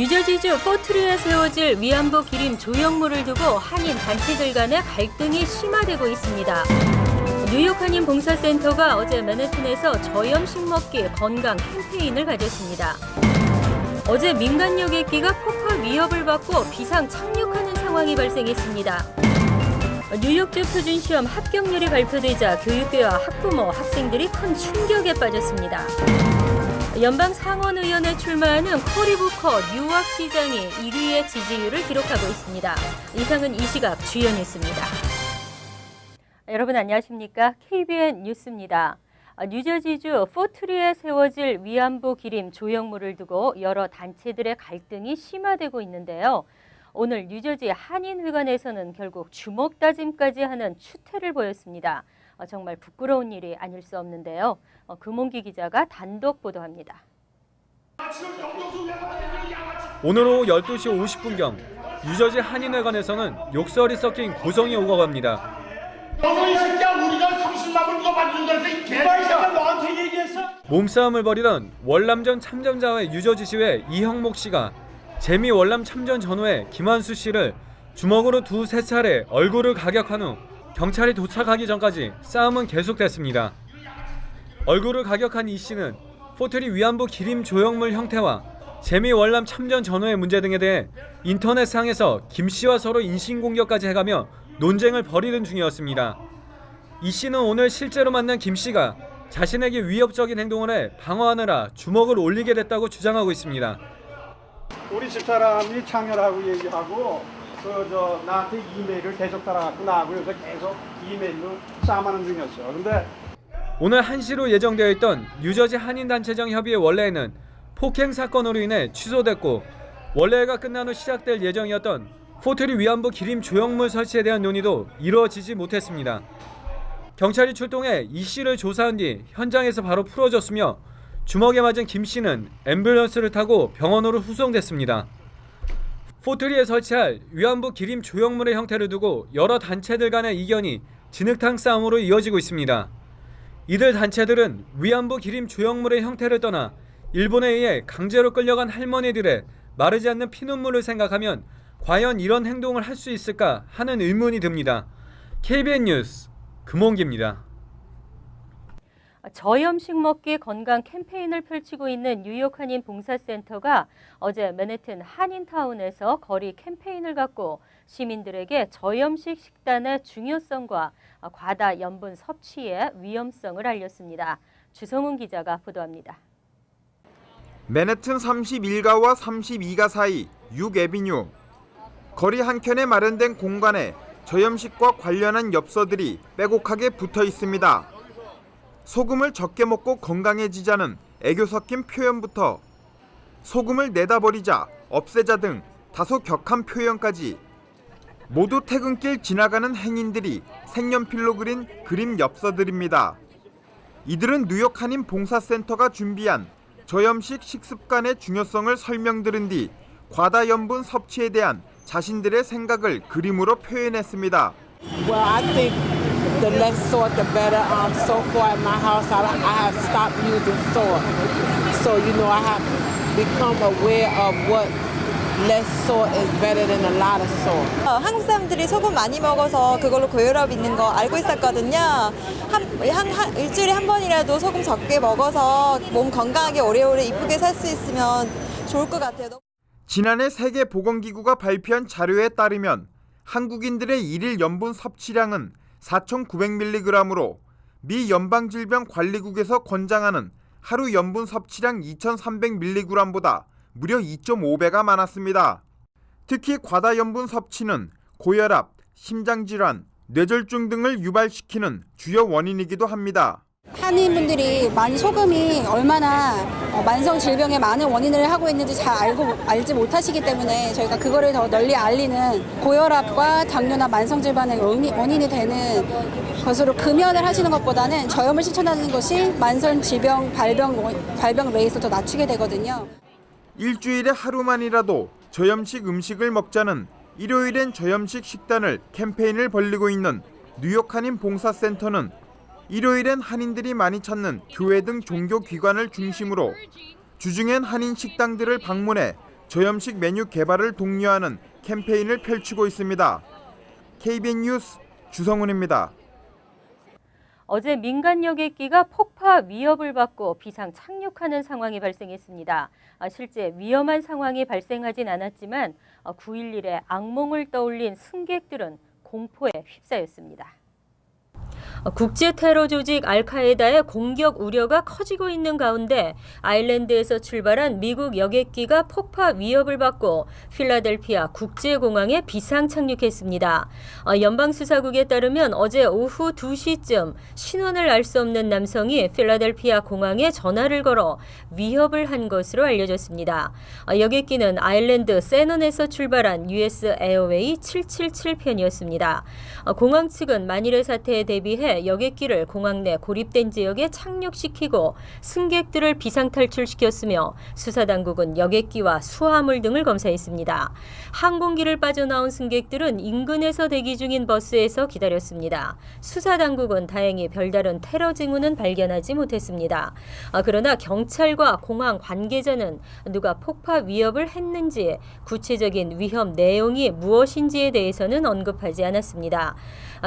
뉴저지주 포트리에 세워질 위안부 기림 조형물을 두고 한인 단체들 간의 갈등이 심화되고 있습니다. 뉴욕 한인 봉사센터가 어제 맨해튼에서 저염식 먹기 건강 캠페인을 가졌습니다. 어제 민간 여객기가 폭발 위협을 받고 비상 착륙하는 상황이 발생했습니다. 뉴욕주 표준시험 합격률이 발표되자 교육계와 학부모, 학생들이 큰 충격에 빠졌습니다. 연방 상원의원에 출마하는 코리 부커 뉴욕시장이 1위의 지지율을 기록하고 있습니다. 이상은 이 시각 주요 뉴스입니다. 여러분 안녕하십니까? KBN 뉴스입니다. 뉴저지주 포트리에 세워질 위안부 기림 조형물을 두고 여러 단체들의 갈등이 심화되고 있는데요. 오늘 뉴저지 한인회관에서는 결국 주먹 다짐까지 하는 추태를 보였습니다. 정말 부끄러운 일이 아닐 수 없는데요. 금홍기 기자가 단독 보도합니다. 오늘 오후 12시 50분경 뉴저지 한인회관에서는 욕설이 섞인 고성이 오고 갑니다. 너희 새끼야, 우리가 30만불 누가 만든 거라서 이 개새끼야 너한테 얘기했어? 몸싸움을 벌이던 월남전 참전자의 뉴저지시의 이형목 씨가 재미 월남 참전 전후에 김한수 씨를 주먹으로 두세 차례 얼굴을 가격한 후 경찰이 도착하기 전까지 싸움은 계속됐습니다. 얼굴을 가격한 이 씨는 포트리 위안부 기림 조형물 형태와 재미 월남 참전 전후의 문제 등에 대해 인터넷상에서 김 씨와 서로 인신공격까지 해가며 논쟁을 벌이는 중이었습니다. 이 씨는 오늘 실제로 만난 김 씨가 자신에게 위협적인 행동을 해 방어하느라 주먹을 올리게 됐다고 주장하고 있습니다. 우리 집사람이 창렬하고 얘기하고 나한테 이메일을 계속 달아갖고 나하고 여기서 계속 이메일로 싸움하는 중이었어. 근데 오늘 1시로 예정되어 있던 뉴저지 한인단체장 협의회 원래회는 폭행 사건으로 인해 취소됐고 원래회가 끝난 후 시작될 예정이었던 포트리 위안부 기림 조형물 설치에 대한 논의도 이루어지지 못했습니다. 경찰이 출동해 이 씨를 조사한 뒤 현장에서 바로 풀어졌으며 주먹에 맞은 김 씨는 앰뷸런스를 타고 병원으로 후송됐습니다. 포트리에 설치할 위안부 기림 조형물의 형태를 두고 여러 단체들 간의 이견이 진흙탕 싸움으로 이어지고 있습니다. 이들 단체들은 위안부 기림 조형물의 형태를 떠나 일본에 의해 강제로 끌려간 할머니들의 마르지 않는 피눈물을 생각하면 과연 이런 행동을 할 수 있을까 하는 의문이 듭니다. KBN 뉴스 금홍기입니다. 저염식 먹기 건강 캠페인을 펼치고 있는 뉴욕 한인 봉사센터가 어제 맨해튼 한인타운에서 거리 캠페인을 갖고 시민들에게 저염식 식단의 중요성과 과다 염분 섭취의 위험성을 알렸습니다. 주성훈 기자가 보도합니다. 맨해튼 31가와 32가 사이 6에비뉴. 거리 한켠에 마련된 공간에 저염식과 관련한 엽서들이 빼곡하게 붙어 있습니다. 소금을 적게 먹고 건강해지자는 애교 섞인 표현부터 소금을 내다 버리자, 없애자 등 다소 격한 표현까지 모두 퇴근길 지나가는 행인들이 색연필로 그린 그림 엽서들입니다. 이들은 뉴욕 한인 봉사센터가 준비한 저염식 식습관의 중요성을 설명들은 뒤 과다 염분 섭취에 대한 자신들의 생각을 그림으로 표현했습니다. Well, I think the less salt, the better. So far at my house, I have stopped using salt. So, I have become aware of what less salt is better than a lot of salt. 한국 사람들이 소금 많이 먹어서 그걸로 고혈압 있는 거 알고 있었거든요. 일주일에 한 번이라도 소금 적게 먹어서 몸 건강하게 오래오래 이쁘게 살 수 있으면 좋을 것 같아요. 지난해 세계보건기구가 발표한 자료에 따르면 한국인들의 일일 염분 섭취량은 4,900mg으로 미 연방질병관리국에서 권장하는 하루 염분 섭취량 2,300mg보다 무려 2.5배가 많았습니다. 특히 과다 염분 섭취는 고혈압, 심장질환, 뇌졸중 등을 유발시키는 주요 원인이기도 합니다. 한인분들이 많이 소금이 얼마나 만성 질병의 많은 원인을 하고 있는지 잘 알지 못하시기 때문에 저희가 그거를 더 널리 알리는 고혈압과 당뇨나 만성 질환의 원인이 되는 것으로 금연을 하시는 것보다는 저염을 실천하는 것이 만성 질병 발병 레이스를 더 낮추게 되거든요. 일주일에 하루만이라도 저염식 음식을 먹자는 일요일엔 저염식 식단을 캠페인을 벌이고 있는 뉴욕 한인 봉사센터는 일요일엔 한인들이 많이 찾는 교회 등 종교기관을 중심으로 주중엔 한인 식당들을 방문해 저염식 메뉴 개발을 독려하는 캠페인을 펼치고 있습니다. KBN 뉴스 주성훈입니다. 어제 민간 여객기가 폭파 위협을 받고 비상 착륙하는 상황이 발생했습니다. 실제 위험한 상황이 발생하진 않았지만 9.11의 악몽을 떠올린 승객들은 공포에 휩싸였습니다. 국제 테러 조직 알카에다의 공격 우려가 커지고 있는 가운데 아일랜드에서 출발한 미국 여객기가 폭파 위협을 받고 필라델피아 국제공항에 비상 착륙했습니다. 연방수사국에 따르면 어제 오후 2시쯤 신원을 알 수 없는 남성이 필라델피아 공항에 전화를 걸어 위협을 한 것으로 알려졌습니다. 여객기는 아일랜드 세넌에서 출발한 US 에어웨이 777편이었습니다. 공항 측은 만일의 사태에 대비해 여객기를 공항 내 고립된 지역에 착륙시키고 승객들을 비상탈출시켰으며 수사당국은 여객기와 수화물 등을 검사했습니다. 항공기를 빠져나온 승객들은 인근에서 대기 중인 버스에서 기다렸습니다. 수사당국은 다행히 별다른 테러 징후는 발견하지 못했습니다. 그러나 경찰과 공항 관계자는 누가 폭파 위협을 했는지 구체적인 위협 내용이 무엇인지에 대해서는 언급하지 않았습니다.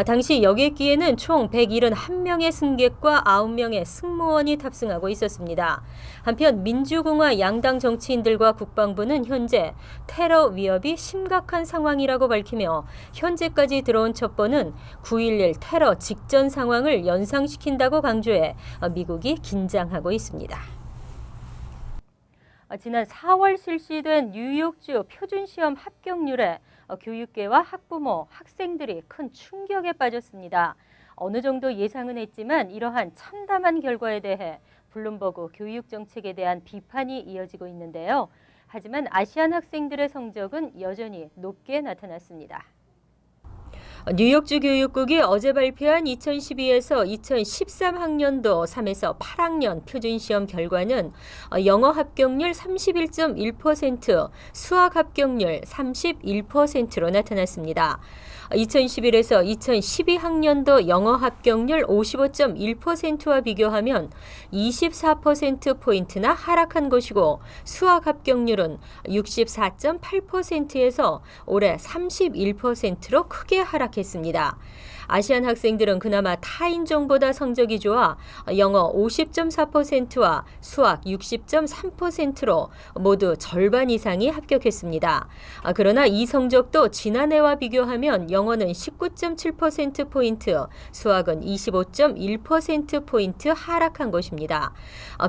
당시 여객기에는 총 171명의 승객과 9명의 승무원이 탑승하고 있었습니다. 한편 민주공화 양당 정치인들과 국방부는 현재 테러 위협이 심각한 상황이라고 밝히며 현재까지 들어온 첩보는 9.11 테러 직전 상황을 연상시킨다고 강조해 미국이 긴장하고 있습니다. 지난 4월 실시된 뉴욕주 표준시험 합격률에 교육계와 학부모, 학생들이 큰 충격에 빠졌습니다. 어느 정도 예상은 했지만 이러한 참담한 결과에 대해 블룸버그 교육 정책에 대한 비판이 이어지고 있는데요. 하지만 아시안 학생들의 성적은 여전히 높게 나타났습니다. 뉴욕주 교육국이 어제 발표한 2012에서 2013학년도 3에서 8학년 표준시험 결과는 영어 합격률 31.1%, 수학 합격률 31%로 나타났습니다. 2011에서 2012학년도 영어 합격률 55.1%와 비교하면 24%포인트나 하락한 것이고 수학 합격률은 64.8%에서 올해 31%로 크게 하락했습니다. 아시안 학생들은 그나마 타인종보다 성적이 좋아 영어 50.4%와 수학 60.3%로 모두 절반 이상이 합격했습니다. 그러나 이 성적도 지난해와 비교하면 영어는 19.7%포인트, 수학은 25.1%포인트 하락한 것입니다.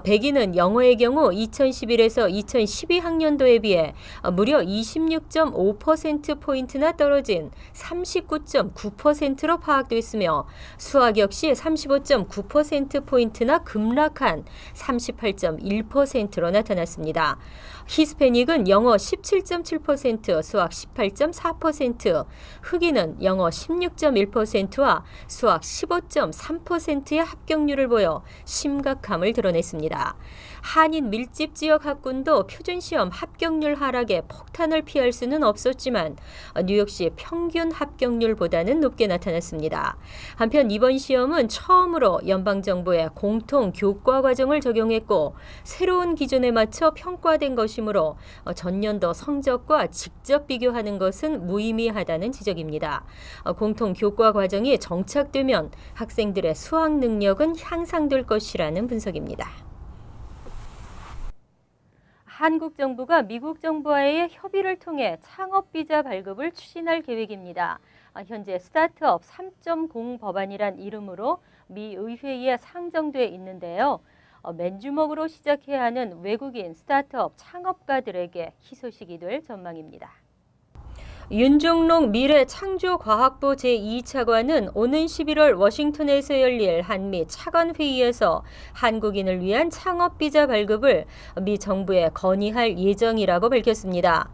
백인은 영어의 경우 2011에서 2012학년도에 비해 무려 26.5%포인트나 떨어진 39.9%로 파악됐으며 수학 역시 35.9%포인트나 급락한 38.1%로 나타났습니다. 히스패닉은 영어 17.7%, 수학 18.4%, 흑인은 영어 16.1%와 수학 15.3%의 합격률을 보여 심각함을 드러냈습니다. 한인 밀집 지역 학군도 표준시험 합격률 하락에 폭탄을 피할 수는 없었지만 뉴욕시 평균 합격률보다는 높게 나타났습니다. 한편 이번 시험은 처음으로 연방정부의 공통 교과 과정을 적용했고 새로운 기준에 맞춰 평가된 것이므로 전년도 성적과 직접 비교하는 것은 무의미하다는 지적입니다. 공통 교과 과정이 정착되면 학생들의 수학 능력은 향상될 것이라는 분석입니다. 한국 정부가 미국 정부와의 협의를 통해 창업비자 발급을 추진할 계획입니다. 현재 스타트업 3.0 법안이란 이름으로 미 의회에 상정돼 있는데요. 맨주먹으로 시작해야 하는 외국인 스타트업 창업가들에게 희소식이 될 전망입니다. 윤종록 미래창조과학부 제2차관은 오는 11월 워싱턴에서 열릴 한미 차관회의에서 한국인을 위한 창업비자 발급을 미 정부에 건의할 예정이라고 밝혔습니다.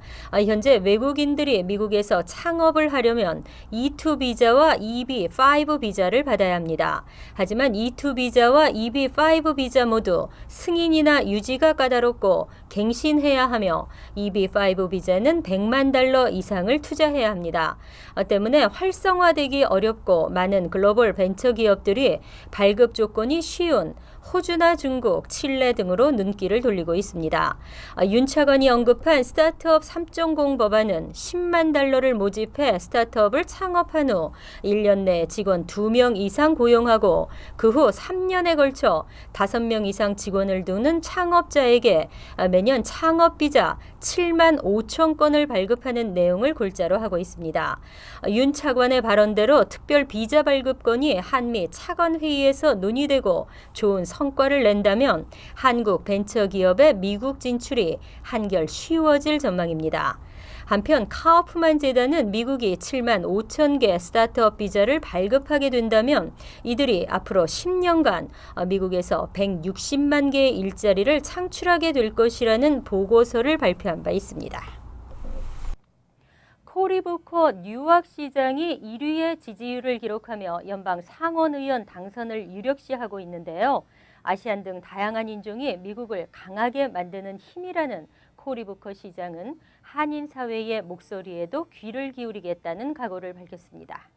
현재 외국인들이 미국에서 창업을 하려면 E2 비자와 EB5 비자를 받아야 합니다. 하지만 E2 비자와 EB5 비자 모두 승인이나 유지가 까다롭고 갱신해야 하며 EB5 비자는 $1,000,000 이상을 투자해야 합니다. 때문에 활성화되기 어렵고 많은 글로벌 벤처 기업들이 발급 조건이 쉬운 호주나 중국, 칠레 등으로 눈길을 돌리고 있습니다. 윤 차관이 언급한 스타트업 3.0 법안은 10만 달러를 모집해 스타트업을 창업한 후 1년 내 직원 2명 이상 고용하고 그 후 3년에 걸쳐 5명 이상 직원을 두는 창업자에게 매년 창업비자 7만 5천 건을 발급하는 내용을 골자로 하고 있습니다. 윤 차관의 발언대로 특별 비자 발급건이 한미 차관회의에서 논의되고 좋은 성과를 낸다면 한국 벤처기업의 미국 진출이 한결 쉬워질 전망입니다. 한편 카우프만 재단은 미국이 7만 5천 개 스타트업 비자를 발급하게 된다면 이들이 앞으로 10년간 미국에서 160만 개의 일자리를 창출하게 될 것이라는 보고서를 발표한 바 있습니다. 코리 부커 뉴욕 시장이 1위의 지지율을 기록하며 연방 상원의원 당선을 유력시하고 있는데요. 아시안 등 다양한 인종이 미국을 강하게 만드는 힘이라는 코리 부커 시장은 한인 사회의 목소리에도 귀를 기울이겠다는 각오를 밝혔습니다.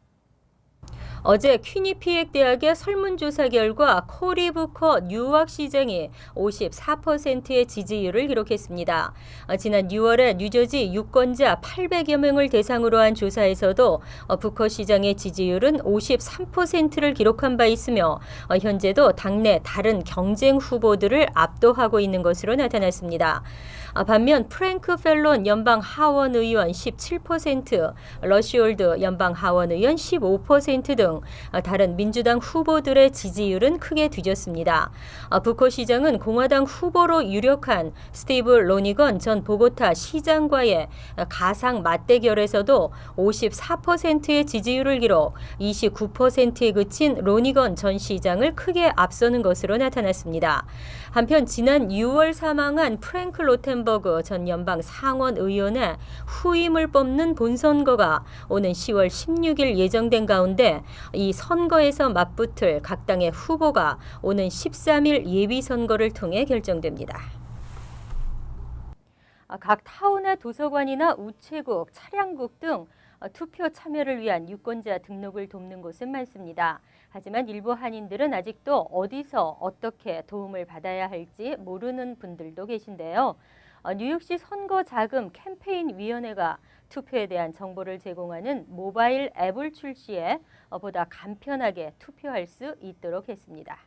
어제 퀴니피액 대학의 설문조사 결과 코리 부커 뉴욕 시장이 54%의 지지율을 기록했습니다. 지난 6월에 뉴저지 유권자 800여 명을 대상으로 한 조사에서도 부커 시장의 지지율은 53%를 기록한 바 있으며 현재도 당내 다른 경쟁 후보들을 압도하고 있는 것으로 나타났습니다. 반면 프랭크 펠론 연방 하원 의원 17%, 러시 올드 연방 하원 의원 15% 등 다른 민주당 후보들의 지지율은 크게 뒤졌습니다. 부커 시장은 공화당 후보로 유력한 스티브 로니건 전 보고타 시장과의 가상 맞대결에서도 54%의 지지율을 기록, 29%에 그친 로니건 전 시장을 크게 앞서는 것으로 나타났습니다. 한편 지난 6월 사망한 프랭크 로텐버그 전 연방 상원 의원의 후임을 뽑는 본선거가 오는 10월 16일 예정된 가운데 이 선거에서 맞붙을 각 당의 후보가 오는 13일 예비선거를 통해 결정됩니다. 각 타운의 도서관이나 우체국, 차량국 등 투표 참여를 위한 유권자 등록을 돕는 곳은 많습니다. 하지만 일부 한인들은 아직도 어디서 어떻게 도움을 받아야 할지 모르는 분들도 계신데요. 뉴욕시 선거자금 캠페인위원회가 투표에 대한 정보를 제공하는 모바일 앱을 출시해 보다 간편하게 투표할 수 있도록 했습니다.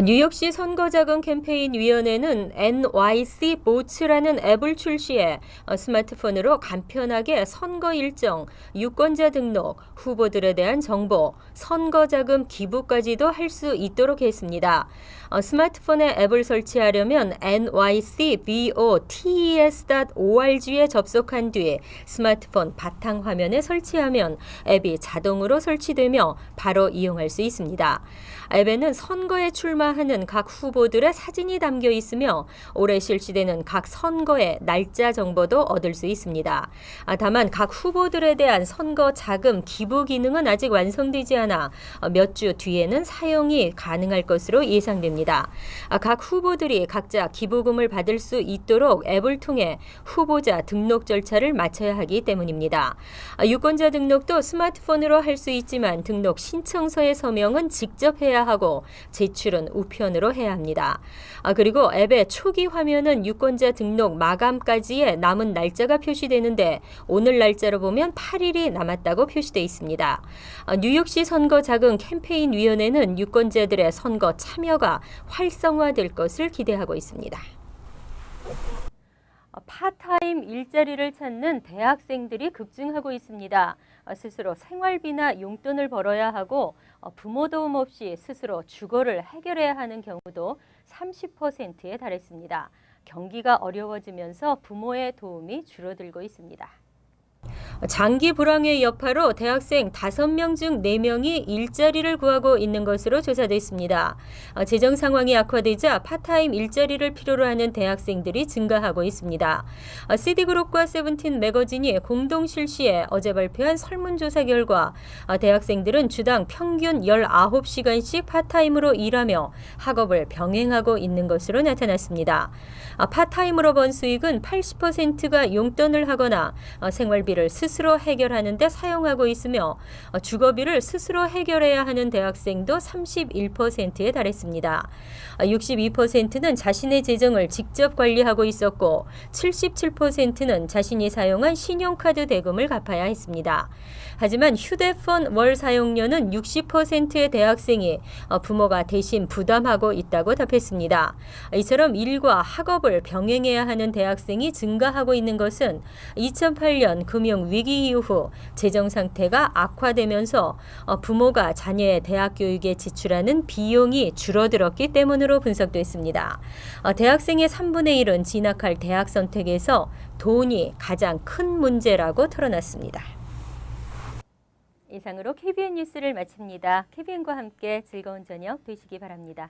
뉴욕시 선거자금 캠페인위원회는 NYC 보츠라는 앱을 출시해 스마트폰으로 간편하게 선거 일정, 유권자 등록, 후보들에 대한 정보, 선거자금 기부까지도 할 수 있도록 했습니다. 스마트폰에 앱을 설치하려면 nycvotes.org에 접속한 뒤 스마트폰 바탕화면에 설치하면 앱이 자동으로 설치되며 바로 이용할 수 있습니다. 앱에는 선거에 출마하는 각 후보들의 사진이 담겨 있으며 올해 실시되는 각 선거의 날짜 정보도 얻을 수 있습니다. 다만 각 후보들에 대한 선거 자금 기부 기능은 아직 완성되지 않아 몇 주 뒤에는 사용이 가능할 것으로 예상됩니다. 각 후보들이 각자 기부금을 받을 수 있도록 앱을 통해 후보자 등록 절차를 마쳐야 하기 때문입니다. 유권자 등록도 스마트폰으로 할 수 있지만 등록 신청서의 서명은 직접 해야 하고 제출은 우편으로 해야 합니다. 그리고 앱의 초기 화면은 유권자 등록 마감까지의 남은 날짜가 표시되는데 오늘 날짜로 보면 8일이 남았다고 표시되어 있습니다. 뉴욕시 선거자금 캠페인위원회는 유권자들의 선거 참여가 활성화될 것을 기대하고 있습니다. 파타임 일자리를 찾는 대학생들이 급증하고 있습니다. 스스로 생활비나 용돈을 벌어야 하고 부모 도움 없이 스스로 주거를 해결해야 하는 경우도 30%에 달했습니다. 경기가 어려워지면서 부모의 도움이 줄어들고 있습니다. 장기 불황의 여파로 대학생 5명 중 4명이 일자리를 구하고 있는 것으로 조사됐습니다. 재정 상황이 악화되자 파타임 일자리를 필요로 하는 대학생들이 증가하고 있습니다. 시디그룹과 세븐틴 매거진이 공동 실시해 어제 발표한 설문조사 결과 대학생들은 주당 평균 19시간씩 파타임으로 일하며 학업을 병행하고 있는 것으로 나타났습니다. 파타임으로 번 수익은 80%가 용돈을 하거나 생활비를 스스로 스스로 해결하는 데 사용하고 있으며 주거비를 스스로 해결해야 하는 대학생도 31%에 달했습니다. 62%는 자신의 재정을 직접 관리하고 있었고 77%는 자신이 사용한 신용카드 대금을 갚아야 했습니다. 하지만 휴대폰 월 사용료는 60%의 대학생이 부모가 대신 부담하고 있다고 답했습니다. 이처럼 일과 학업을 병행해야 하는 대학생이 증가하고 있는 것은 2008년 금융위기 이후 재정 상태가 악화되면서 부모가 자녀의 대학 교육에 지출하는 비용이 줄어들었기 때문으로 분석됐습니다. 대학생의 3분의 1은 진학할 대학 선택에서 돈이 가장 큰 문제라고 털어놨습니다. 이상으로 KBN 뉴스를 마칩니다. KBN과 함께 즐거운 저녁 되시기 바랍니다.